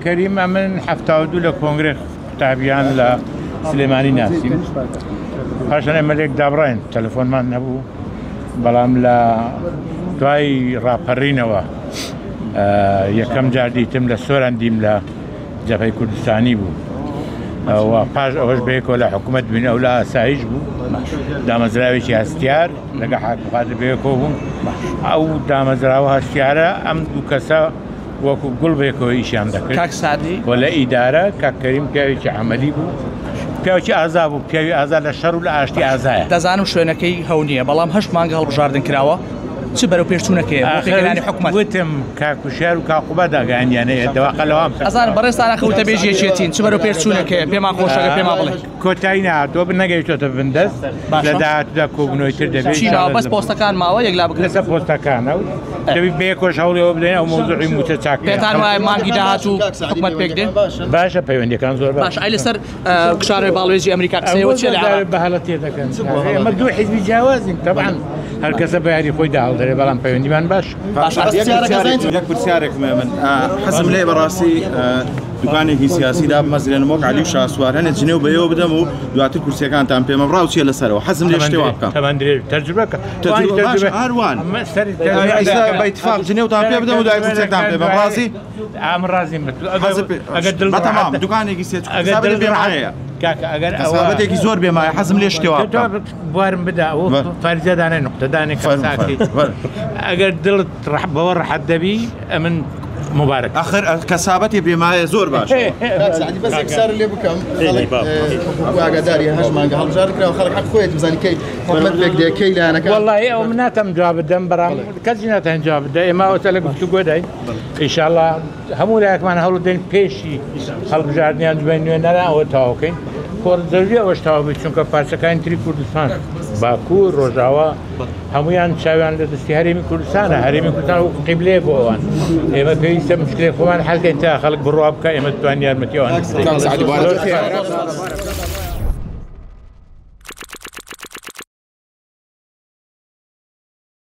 كريم من حفتاودو لكونغرس تابعان لسليماني ناسم عشان ملك دابرين تلفون ما نبو بلام لا توي رابرينوا يكم جادي تم لسوران ديم لا جبهة كردستاني بو وباش أوش بيك ولا حكومة بين أولا سايج بو دامزراوي شي هستيار لقى حق قادر بيكوهم أو دامزراوها هستيارة أم دو كسا وكو قل بيكو إيش عندك كاك سعدي ولا إدارة كاك كريم كاوي عملي بو پیاوی ئازا بوو پیاوی ئازا لە شەڕ و لە ئاشتی ئازایە دەزانم شوێنەکەی هەونیە بەڵام هەشت مانگە هەڵبژاردن کراوە چ بەرەو پێشچوونەکەیە پێگەلانی حکومەت وتم کاکوشار و کاقوبە داگەیاندیانەیە دەواقە لەوام ئەزانم بەڕێستانە خەوتە بێژیەکێتین چ بەرەو پێشچوونەکەیە پێمان خۆشەکە پێما بڵێ کۆتایی نهاتۆ نەگەیشتۆتە بندەست لە داهاتوودا کۆبوونەوەی تر دەبێت چینەوە بەس پۆستەکان ماوە یەکلا بکرێت لەسەر پۆستەکانە و دەبێت بەیەکۆش هەوڵێەوە بدەین ئەو مۆزوعی موچە چاک پێتان وایە مانگی داهاتوو حکومەت پێک دێ باشە پەیوەندیەکان زۆر باش ئای لەسەر کشارەوەی باڵێزی ئەمریکا قسەیەوە چێ لە عێراق بەهەڵە تێدەکەن ئێمە دوو حیزبی جیاوازین طبعا هەر کەسە بە یاری خۆی داهەڵدەرێ بەڵام پەیوەندیمان باش یەک پرسیارێکم من حەزم لێ بەڕاستی دوکانێکی سیاسی دا بمەزرێنمەوە علی و شاسوار هەنێ جنێو بەیەوە بدەم و دواتر کورسیەکانتان پێمە بڕاو چیە لەسەرەوە حەزم لێ شتێ وا بکەم تەجربەکە هەروان بە ئیتفاق جنێوتان پێ بدەم و دوای کورسیەکتان پێ بەم ڕازی ئەم ڕازیم بەتەمام دوکانێکی سێ بێمایە کەسابەتێکی زۆر بێمایە حەزم لێ شتێ وا بکەم بوارم بدا فەرزیادانەی نقطەدانێک ئەگەر دڵت بەوە ڕەحەت دەبی ئەمن مبارك آخر كسابتي بما زور باش سعدي بس اكسر اللي بكم واقداري هاش ما قال جارك وخلق حق خويت مزاني كي محمد بك دي كي لانا والله ومناتم جواب الدم برام كزيناتهم جواب دائما وتلك بتقودي ان شاء الله همو لك من هولو دين بيشي خلق جاردنيان بينو نرا او تاوكين كور ضروري اوش تاو چونکه پارچەکانی تری کوردستان باکو ڕۆژاوا هەمویان چاویان لە دەستی هەرێمی کوردستانە هەرێمی کوردستان و قیبلەیە بۆ ئەوان ئێمە پێویستە مشکلەی خۆمان حەل بکەین تا خەڵک بڕوا بکە ئێمە بتوانین یارمەتی ئەوان